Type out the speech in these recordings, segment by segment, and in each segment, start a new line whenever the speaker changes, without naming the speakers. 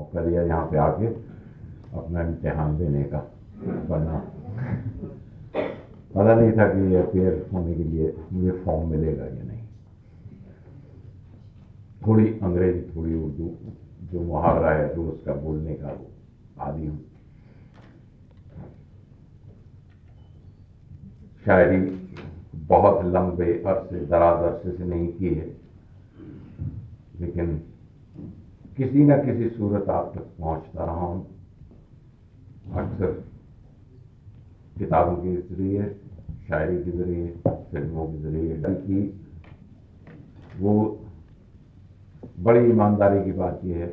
मौका लिया यहाँ पे आके अपना इम्तिहान देने का, वरना पता नहीं था कि ये अपेयर होने के लिए मुझे फॉर्म मिलेगा या नहीं। थोड़ी अंग्रेजी थोड़ी उर्दू, जो मुहावरा है रोज का बोलने का वो आदी हूँ। शायरी बहुत लंबे अरसे दराज अरसे से नहीं की है, लेकिन किसी न किसी सूरत आप तक पहुंचता रहा हूं, अक्सर किताबों के जरिए, शायरी के जरिए, फिल्मों के जरिए। की वो बड़ी ईमानदारी की बात यह है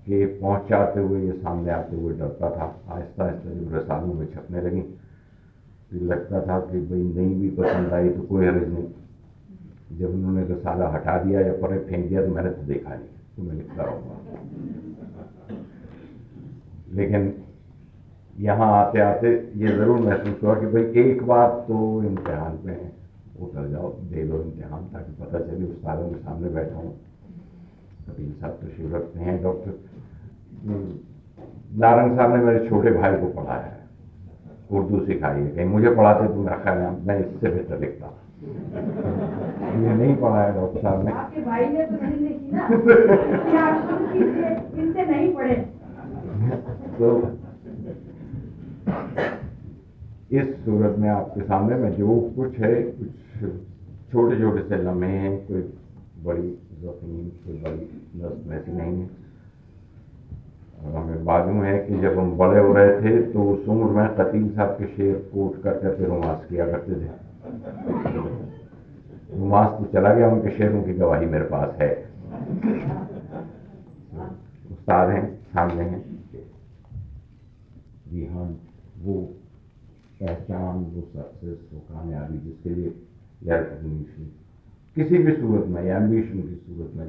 कि पहुंचाते हुए, ये सामने आते हुए डरता था। आहिस्ता आहिस्ता जब रसालों में छपने लगी तो लगता था कि भाई नहीं भी पसंद आई तो कोई हर्ज नहीं। जब उन्होंने रसाला हटा दिया या परे फेंक दिया तो मैंने तो देखा नहीं, तो मैं लिखता रहूँगा। लेकिन यहाँ आते आते ये ज़रूर महसूस हुआ कि भाई एक बार तो इम्तिहान में उतर जाओ, दे दो इम्तिहान, ताकि पता चले उस्तादों के सामने बैठा हूँ। कबीर साहब तशरीफ रखते हैं, डॉक्टर नारंग साहब ने मेरे छोटे भाई को पढ़ाया है, उर्दू सिखाई है। कहीं मुझे पढ़ाते तो मेरा ख्याल है मैं इससे बेहतर लिखता। ये नहीं पढ़ाया डॉक्टर साहब ने।
आपके भाई ने तो नहीं लिखी ना, इनसे नहीं पढ़े।
तो इस सूरत में आपके सामने में जो कुछ है, कुछ छोटे छोटे से लम्हे हैं, कोई बड़ी ज़मीन, कोई बड़ी नस्ल ऐसी नहीं है। और हमें मालूम है कि जब हम बड़े हो रहे थे तो उस उम्र में कतील साहब के शेर कोट करके फिर रुमास किया करते थे। रुमास तो चला गया, उनके शेरों की गवाही मेरे पास है। उस्ताद हैं, सामने हैं। जी हाँ, वो पहचान, वो सक्सेस, वो कामयाबी जिसके लिए या रिकॉग्निशन किसी भी सूरत में या एम्बिशन की सूरत में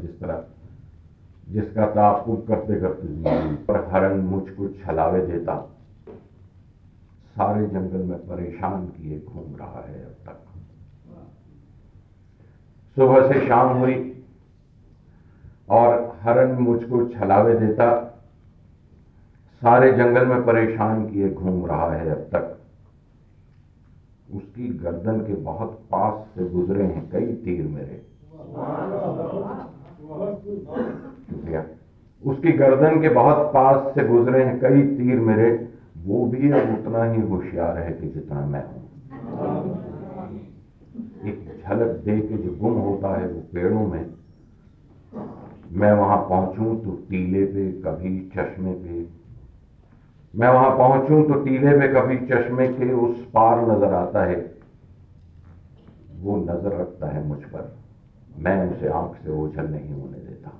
जिसका ताक़ुब करते करते जिंदगी पर हरन मुझको छलावे देता, सारे जंगल में परेशान किए घूम रहा है अब तक। सुबह से शाम हुई और हरन मुझको छलावे देता, सारे जंगल में परेशान किए घूम रहा है अब तक। उसकी गर्दन के बहुत पास से गुजरे हैं कई तीर मेरे। शुक्रिया। उसकी गर्दन के बहुत पास से गुजरे हैं कई तीर मेरे, वो भी अब उतना ही होशियार है कि जितना मैं हूं। एक झलक दे के जो गुम होता है वो पेड़ों में, मैं वहां पहुंचूं तो टीले पे कभी चश्मे पे, मैं वहां पहुंचूं तो टीले पे कभी चश्मे के उस पार नजर आता है। वो नजर रखता है मुझ पर, मैं उसे आंख से ओझल नहीं होने देता।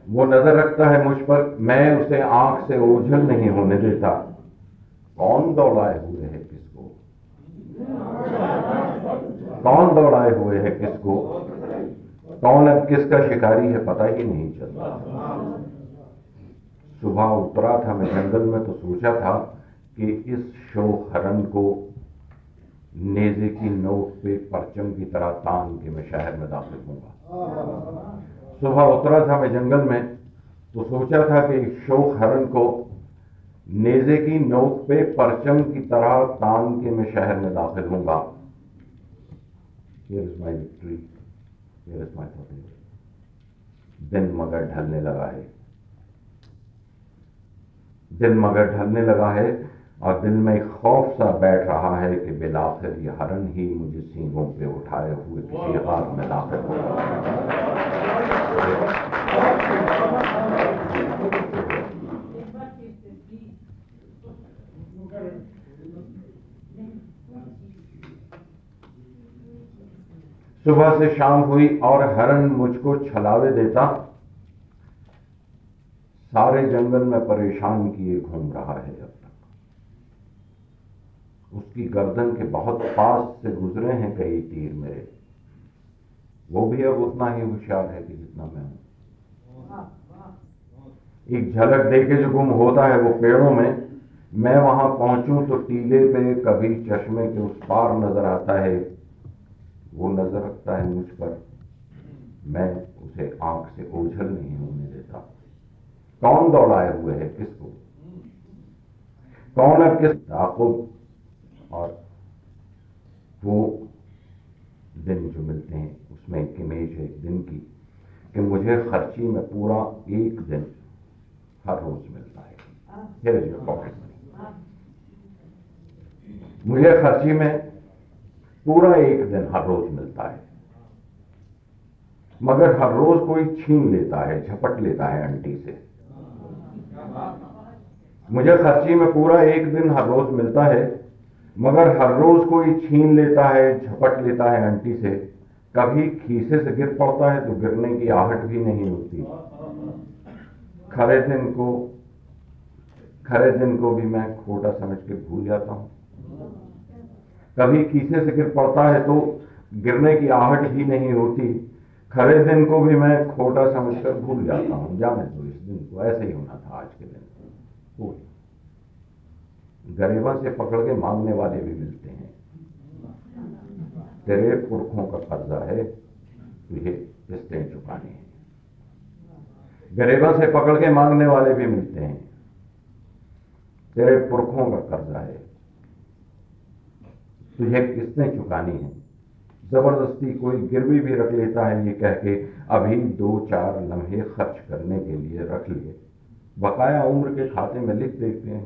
वो नजर रखता है मुझ पर, मैं उसे आंख से ओझल नहीं होने देता। कौन दौड़ाए हुए है किसको, कौन दौड़ाए हुए है किसको, कौन अब किसका शिकारी है पता ही नहीं चलता। सुबह उतरा था मैं जंगल में तो सोचा था कि इस शोख हरन को नेज़े की नोक पे परचम की तरह तान के मैं शहर में दाखिल होऊंगा। सुबह उतरा था मैं जंगल में तो सोचा था कि इस शोख हरन को नेज़े की नोक पे परचम की तरह तान के मैं शहर में दाखिल होऊंगा। Here is my victory, here is my failure। दिन मगर ढलने लगा है, दिन मगर ढलने लगा है और दिल में एक खौफ सा बैठ रहा है कि बिलाखिर ये हरन ही मुझे सींगों पे उठाए हुए किसी हाथ में दाखिल होगा। सुबह से शाम हुई और हरन मुझको छलावे देता, सारे जंगल में परेशान किए घूम रहा है अब तक। उसकी गर्दन के बहुत पास से गुजरे हैं कई तीर मेरे, वो भी अब उतना ही होशियार है कि जितना मैं हूं। एक झलक देके जो गुम होता है वो पेड़ों में, मैं वहां पहुंचूं तो टीले पे कभी चश्मे के उस पार नजर आता है। वो नजर रखता है मुझ पर, मैं उसे आंख से ओझल नहीं होने कौन दौड़ाए हुए है किसको, कौन अब किस ताक़ुब। और वो दिन जो मिलते हैं उसमें एक इमेज है एक दिन की कि मुझे खर्ची में पूरा एक दिन हर रोज मिलता है। Here is your pocket money. मुझे खर्ची में पूरा एक दिन हर रोज मिलता है, मगर हर रोज कोई छीन लेता है, झपट लेता है आंटी से। मुझे खर्ची में पूरा एक दिन हर रोज मिलता है, मगर हर रोज कोई छीन लेता है, झपट लेता है आंटी से। कभी खीसे से गिर पड़ता है तो गिरने की आहट भी नहीं होती। खरे दिन को भी मैं खोटा समझ के भूल जाता हूं। कभी खीसे से गिर पड़ता है तो गिरने की आहट भी नहीं होती। खरे दिन को भी मैं खोटा समझकर भूल जाता हूं। जाने दो इस दिन को, ऐसे ही होना था आज के दिन को। गरीबों से पकड़ के मांगने वाले भी मिलते हैं। तेरे पुरखों का कर्जा है, तुझे किस्तें चुकानी है। गरीबों से पकड़ के मांगने वाले भी मिलते हैं। तेरे पुरखों का कर्जा है, तुझे किस्तें चुकानी है। जबरदस्ती कोई गिरवी भी रख लेता है ये कह के अभी 2-4 लम्हे खर्च करने के लिए रख ले, बकाया उम्र के खाते में लिख देते हैं,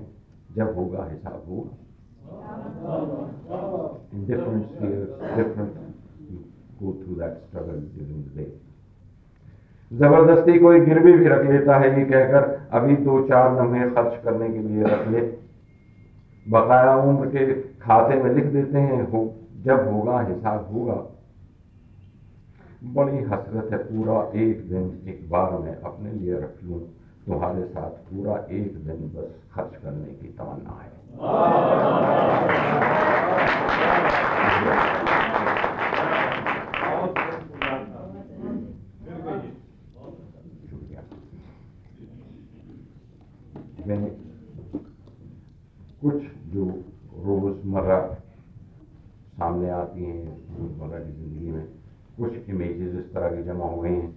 जब होगा हिसाब होगा। In different spheres, different you go through that struggle during the day. जबरदस्ती कोई गिरवी भी रख लेता है ये कहकर अभी 2-4 लम्हे खर्च करने के लिए रख ले, बकाया उम्र के खाते में लिख देते हैं, जब होगा हिसाब होगा। बड़ी हसरत है पूरा एक दिन एक बार मैं अपने लिए रख लूं, तुम्हारे साथ पूरा एक दिन बस खर्च करने की तमन्ना है। शुक्रिया। मैंने कुछ जो रोजमर्रा सामने आती हैं रोजमर्रा की जिंदगी में, कुछ इमेजेस इस तरह की जमा हो गई हैं।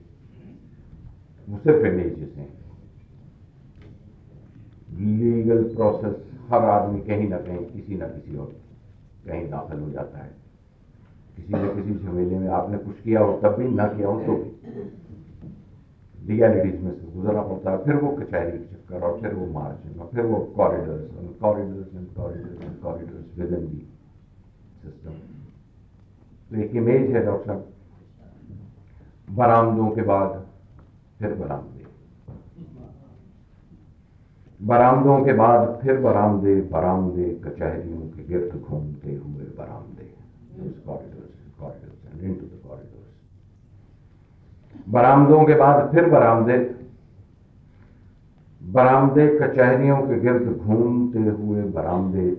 वो सिर्फ इमेजेस हैं। लीगल प्रोसेस हर आदमी कहीं ना कहीं किसी ना किसी और कहीं दाखिल हो जाता है। किसी न किसी झमेले में आपने कुछ किया हो तब भी, ना किया हो तो भी लीगैलिटीज में से गुजरना पड़ता है। फिर वो कचहरी के चक्कर, और फिर वो मार्जिन, और फिर वो corridors with in the system. तो एक इमेज है डॉक्टर साहब, बरामदों के बाद फिर बरामदे, बरामदों के बाद फिर बरामदे, बरामदे कचहरियों के गिर्द घूमते हुए बरामदे, corridors and into the corridors. बरामदों के बाद फिर बरामदे, बरामदे कचहरियों के गिर्द घूमते हुए बरामदे,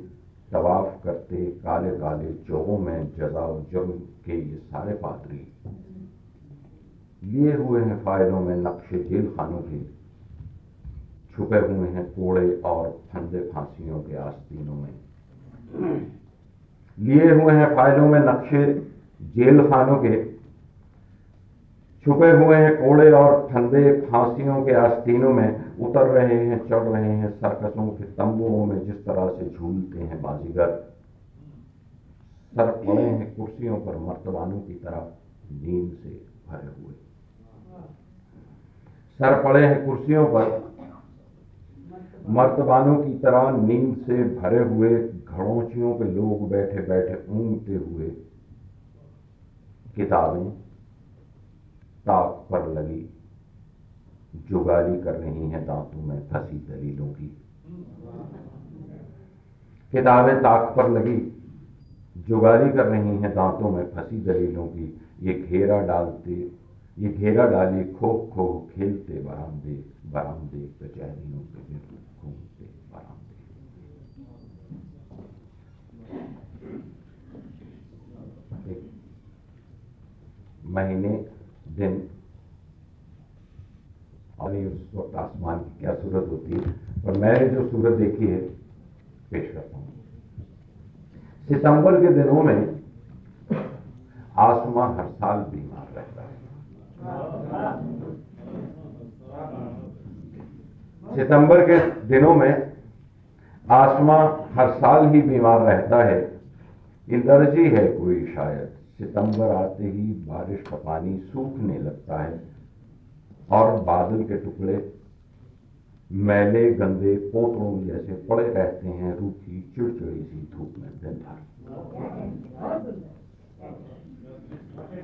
तवाफ करते काले काले चौकों में जज़ा और जुर्म के ये सारे पादरी, लिए हुए हैं फाइलों में नक्शे जेल खानों के, छुपे हुए हैं कोड़े और फंदे फांसियों के आस्तीनों में। लिए हुए हैं फाइलों में नक्शे जेल खानों के, छुपे हुए हैं कोड़े और फंदे फांसियों के आस्तीनों में। उतर रहे हैं, चढ़ रहे हैं सर्कसों के तंबुओं में जिस तरह से झूलते हैं बाजीगर। सर पड़े हैं कुर्सियों पर मर्तबानों की तरह नींद से भरे हुए। सर पड़े हैं कुर्सियों पर मर्तबानों की तरह नींद से भरे हुए। घड़ोंचियों पे लोग बैठे बैठे ऊँघते हुए। किताबें ताक पर लगी जुगाली कर रही हैं दांतों में फंसी दलीलों की। किताबें ताक पर लगी जुगाली कर रही हैं दांतों में फंसी दलीलों की। ये घेरा डाली खोख खोह खेलते बरामदे, बरामदे कचहरियों के गिर्द घूमते बरामदे। महीने दिन और उस वक्त आसमान की क्या सूरत होती है, और मैंने जो सूरत देखी है पेश करता हूँ। सितंबर के दिनों में आसमान हर साल बीमार रहता है। सितंबर के दिनों में आसमां हर साल ही बीमार रहता है, एलर्जी है कोई शायद। सितंबर आते ही बारिश का पानी सूखने लगता है और बादल के टुकड़े मैले गंदे पोतों जैसे पड़े रहते हैं रूखी चिड़चिड़ी सी धूप में दिन भर।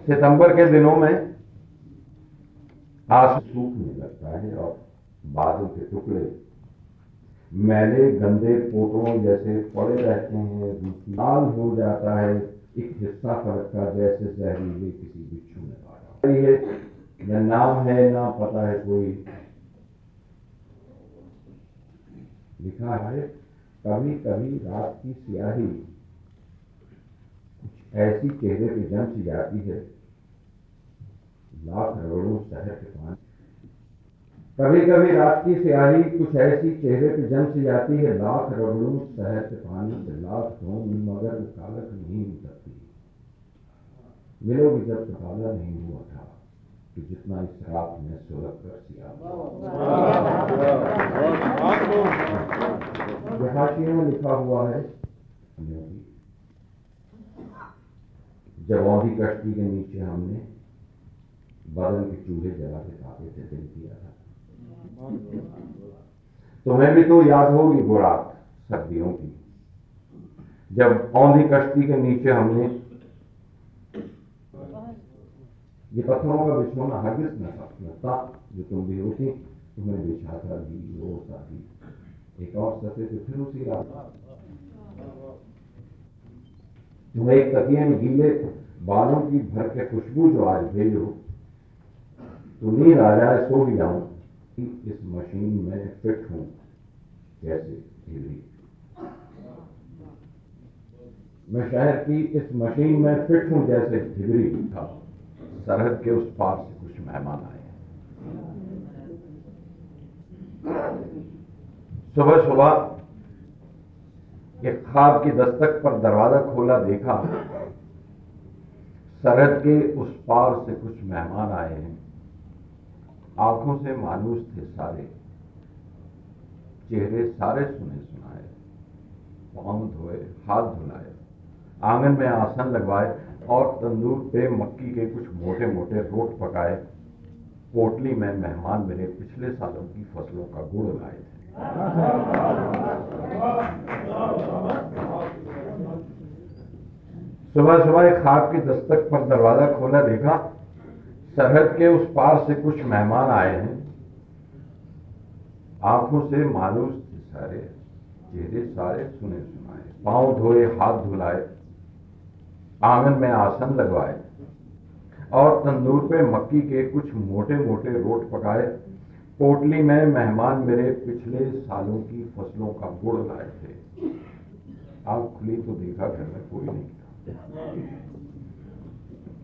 सितंबर के दिनों में आसमान सूखने लगता है और बादल के टुकड़े मैले गंदे पोतों जैसे पड़े रहते हैं, लाल हो जाता है एक हिस्सा फर्क का, जैसे जहरीले किसी बिच्छू ने काटा है। न नाम है ना पता है कोई। लिखा है कभी कभी रात की स्याही कुछ ऐसी चेहरे पे जम सी जाती है, लाख करोड़ों शहर के पास। कभी कभी रात की स्याही कुछ ऐसी चेहरे पे जम सी जाती है, लाख रगड़ूं शहर के पानी से लाख धोऊं मगर वो कालक नहीं उतरती। मिलोगी जब तो काला नहीं हुआ था कि जितना इस रात में सुलग कर सिया। हाशिए में लिखा हुआ है जब औंधी कश्ती के नीचे हमने बदन के चूल्हे जला के ताके से दिल किया था। तुम्हें भी तो याद होगी वो रात सर्दियों की, जब औंधी कश्ती के नीचे हमने ये पत्थरों का बिछोना हरगिज न सकता जो तुम भी होती, तुम्हें बिछाता भी रोता भी एक और सफे से फिर उसी रात। तुम्हें एक तकिए में गीले बालों की भर के खुशबू जो आज भेजो, तो नींद आ जाए सो भी जाऊं इस मशीन में फिट हूं जैसे ढीली। मैं शहर की इस मशीन में फिट हूं जैसे ढिबरी था। सरहद के उस पार से कुछ मेहमान आए। सुबह सुबह एक ख्वाब की दस्तक पर दरवाजा खोला, देखा सरहद के उस पार से कुछ मेहमान आए हैं। आंखों से मायूस थे सारे, चेहरे सारे सुने सुनाए, पांव धोए हाथ धुलाए, आंगन में आसन लगवाए और तंदूर पे मक्की के कुछ मोटे मोटे रोट पकाए। पोटली में मेहमान मेरे पिछले सालों की फसलों का गुड़ लाए थे। सुबह सुबह एक ख्वाब की दस्तक पर दरवाजा खोला, देखा सरहद के उस पार से कुछ मेहमान आए हैं। आंखों से मायूस थे सारे, चेहरे सारे सुने सुनाए, पांव धोए हाथ धुलाए, आंगन में आसन लगवाए और तंदूर पे मक्की के कुछ मोटे मोटे रोट पकाए। पोटली में मेहमान मेरे पिछले सालों की फसलों का गुड़ लाए थे। आंख खुली तो देखा घर में कोई नहीं था।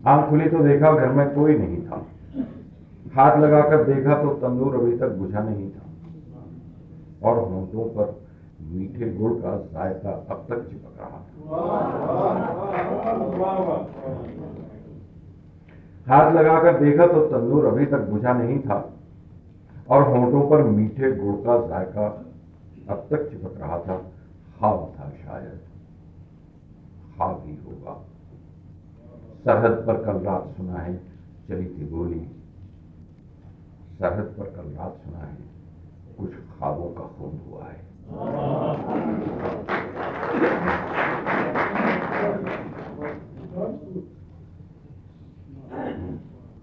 आंख खुली तो देखा घर में कोई नहीं था। हाथ लगाकर देखा तो तंदूर अभी तक बुझा नहीं था और होंठों पर मीठे गुड़ का जायका अब तक चिपक रहा था। हाथ लगाकर देखा तो तंदूर अभी तक बुझा नहीं था और होंठों पर मीठे गुड़ का जायका अब तक चिपक रहा था। ख्वाब था शायद, ख्वाब ही होगा। सरहद पर कल रात सुना है चली थी गोली, सरहद पर कल रात सुना है कुछ ख्वाबों का खून हुआ है।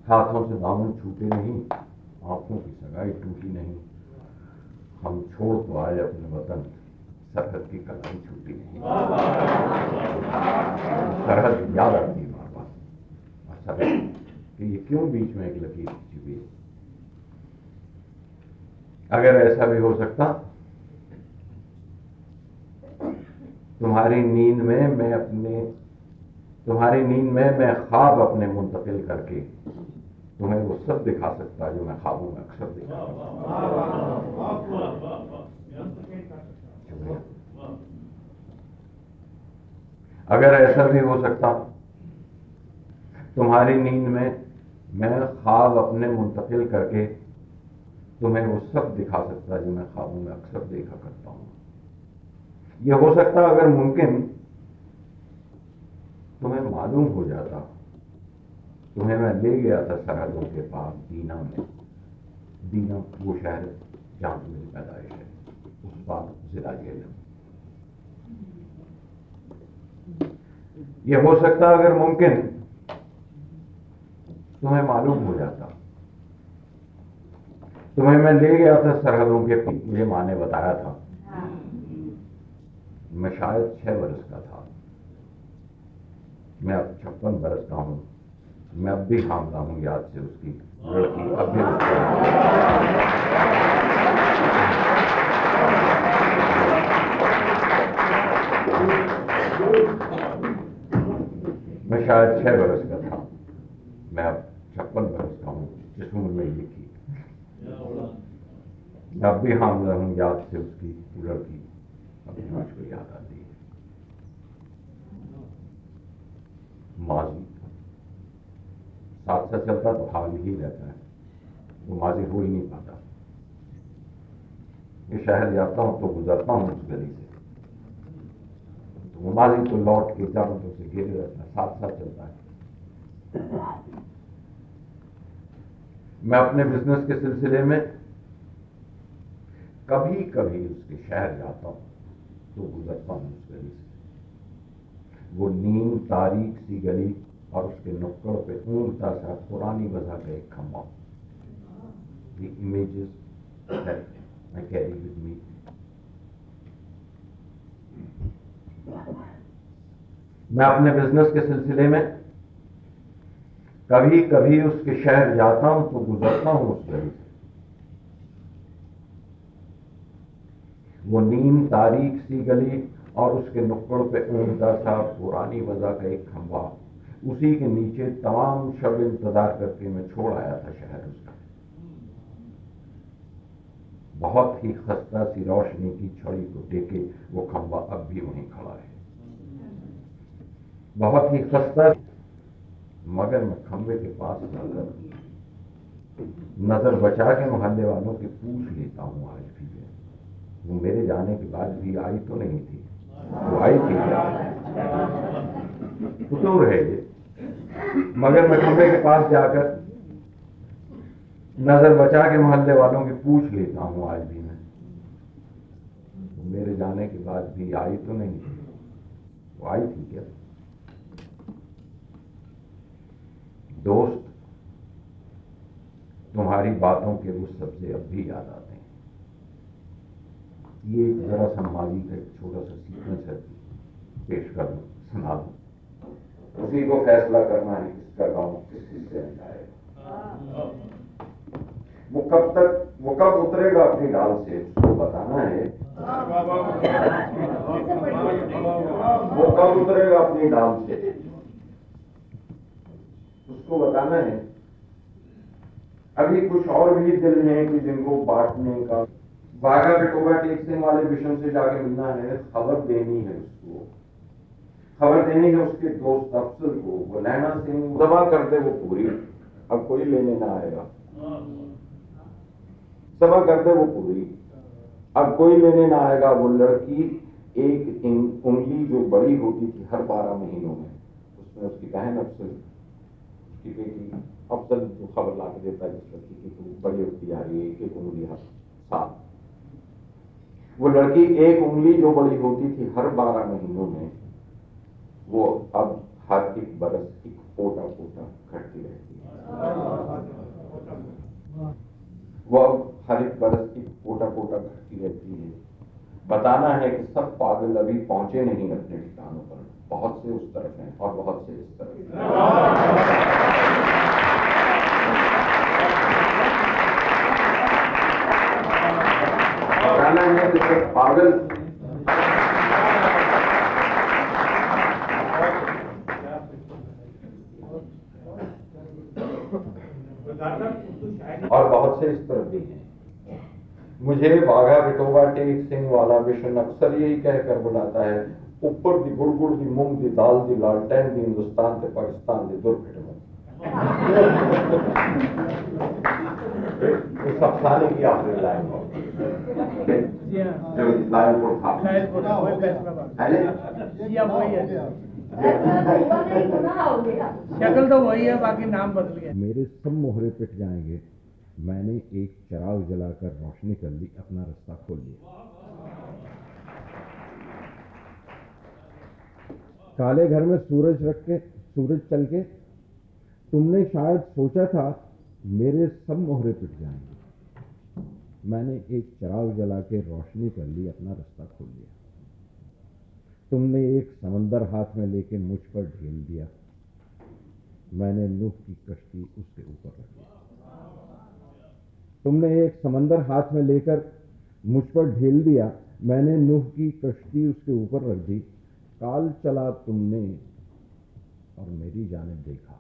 हाथों से दामन छूटे नहीं, आंखों की सगाई टूटी नहीं। हम छोड़ तो आए अपने वतन, सरहद की कलाई छूटी नहीं। सरहद याद आती है बार बार, सरहद कि ये क्यों बीच में एक लकीर छिपी है। अगर ऐसा भी हो सकता तुम्हारी नींद में मैं ख्वाब अपने मुंतकिल करके तुम्हें वो सब दिखा सकता जो मैं ख्वाबों में अक्सर दिखा। अगर ऐसा भी हो सकता तुम्हारी नींद में मैं ख्वाब अपने मुंतकिल करके तुम्हें वो सब दिखा सकता है जो मैं ख्वाबों में अक्सर देखा करता हूं। यह हो सकता अगर मुमकिन तुम्हें मालूम हो जाता, तुम्हें मैं ले गया था सरहदों के पास दीना में। दीना वो शहर जहां से मेरी पैदाइश है, उस बार जिला जेल। यह हो सकता अगर मुमकिन तुम्हें मालूम हो जाता, तुम्हें मैं ले गया था सरहदों के पीछे। मुझे मां ने बताया था, मैं शायद 6 बरस का था। मैं अब 56 बरस का हूं। मैं अब भी हामला हूं याद से उसकी लड़की अब भी मैं शायद 6 बरस का था। मैं अब 56 बरस का हूं जिस उम्र में ये की। मैं अब भी हामला हूं याद से उसकी लड़की अभी मुझको याद आती है। माजी साथ साथ चलता तो हाल ही रहता है, वो माजी हो ही नहीं पाता। ये शहर जाता हूं तो गुजरता हूं उस गली से, तो वो माजी तो लौट के चारों तरफ से घेरे रहता है, साथ साथ चलता है। मैं अपने बिजनेस के सिलसिले में कभी कभी उसके शहर जाता हूं तो गुजरता हूं उस गली से। वो नीम तारीख सी गली और उसके नुक्कड़ पे ऊंचा सा पुरानी वजह का एक खंभा। The images that I carry with me. मैं अपने बिजनेस के सिलसिले में कभी कभी उसके शहर जाता हूं तो गुजरता हूं उस गली से। वो नीम तारीख सी गली और उसके नुक्कड़ पे ऊंचा सा पुरानी वजह का एक खंभा, उसी के नीचे तमाम शब इंतजार करके मैं छोड़ आया था शहर उसका। बहुत ही खस्ता सी रोशनी की छड़ी को टेके वो खंभा अब भी वहीं खड़ा है। बहुत ही खस्ता, मगर मैं खंभे के पास जाकर नजर बचा के मोहल्ले वालों के पूछ लेता हूं आज भी वो मेरे जाने के बाद भी आई तो नहीं थी। वो आई थी क्या? फुतूर है ये। मगर मैं खंभे के पास जाकर नजर बचा के मोहल्ले वालों की पूछ लेता हूं आज भी मैं, वो मेरे जाने के बाद भी आई तो नहीं थी। वो आई थी क्या? दोस्त, तुम्हारी बातों के वो सब्जे अब भी याद आते हैं। ये जरा सा माजी का एक छोटा सा सीक्वेंस है, पेश कर दूं, सुना दूं। उसी को फैसला करना है किसका गांव किस हिस्से में जाएगा। वो कब उतरेगा अपनी डाल से, उसको बताना है। वो कब उतरेगा अपनी डाल से, उसको बताना है। अभी कुछ और भी दिल हैं कि जिनको बांटने का। बाघा विठोबा टेक सिंह वाले मिशन से जाके मिलना है, खबर देनी है उसको, खबर देनी है उसके दोस्त अफसर को। वो नैना सिंह दबा कर दे वो पूरी, अब कोई लेने ना आएगा। सभा कर दे वो पूरी, अब कोई लेने ना आएगा। वो लड़की एक उंगली जो बड़ी होती थी हर 12 महीनों में, उसमें उसकी बहन अफसर, उसकी बेटी अफसर जो खबर ला के देता है जिस लड़की की तो बड़ी होती आ रही है, एक उंगली हर साल। वो लड़की एक उंगली जो बड़ी होती थी हर 12 महीनों में, वो अब हर एक बरस एक पोटा पोटा घटती रहती है। वो अब हर एक बरस एक पोटा पोटा घटती रहती है। बताना है कि सब पागल अभी पहुंचे नहीं अपने ठिकानों पर, बहुत से उस तरफ हैं और बहुत से इस तरफ। बताना है कि सब पागल और बहुत से इस तरफ भी हैं। मुझे बाघा विठोबा टेक सिंह वाला मिशन अक्सर यही कहकर बुलाता है, ऊपर दी गुड़ दी मूंग दी दाल दी लालटेन दी हिंदुस्तान ते पाकिस्तान दी दुर फिट उस अफसाने की आपने लाइन
जी हाँ,
जो लायलपुर था
लायलपुर वही फैसलाबाद। जी हाँ, वही है।
ऐसा तो हुआ नहीं, गुनाह हो गया।
शक्ल तो वही है, बाकी नाम बदल गया।
मेरे सब मोहरे पिट जाएंगे, मैंने एक चिराग जलाकर रोशनी कर ली, अपना रास्ता खोल लिया। काले घर में सूरज रख के, सूरज चल के तुमने शायद सोचा था मेरे सब मोहरे पिट जाएंगे, मैंने एक चिराग जला के रोशनी कर ली, अपना रास्ता खोल लिया। तुमने एक समंदर हाथ में लेके मुझ पर ढेल दिया, मैंने नूह की कश्ती उसके ऊपर रख दी। तुमने एक समंदर हाथ में लेकर मुझ पर ढेल दिया, मैंने नूह की कश्ती उसके ऊपर रख दी। काल चला तुमने और मेरी जानिब देखा,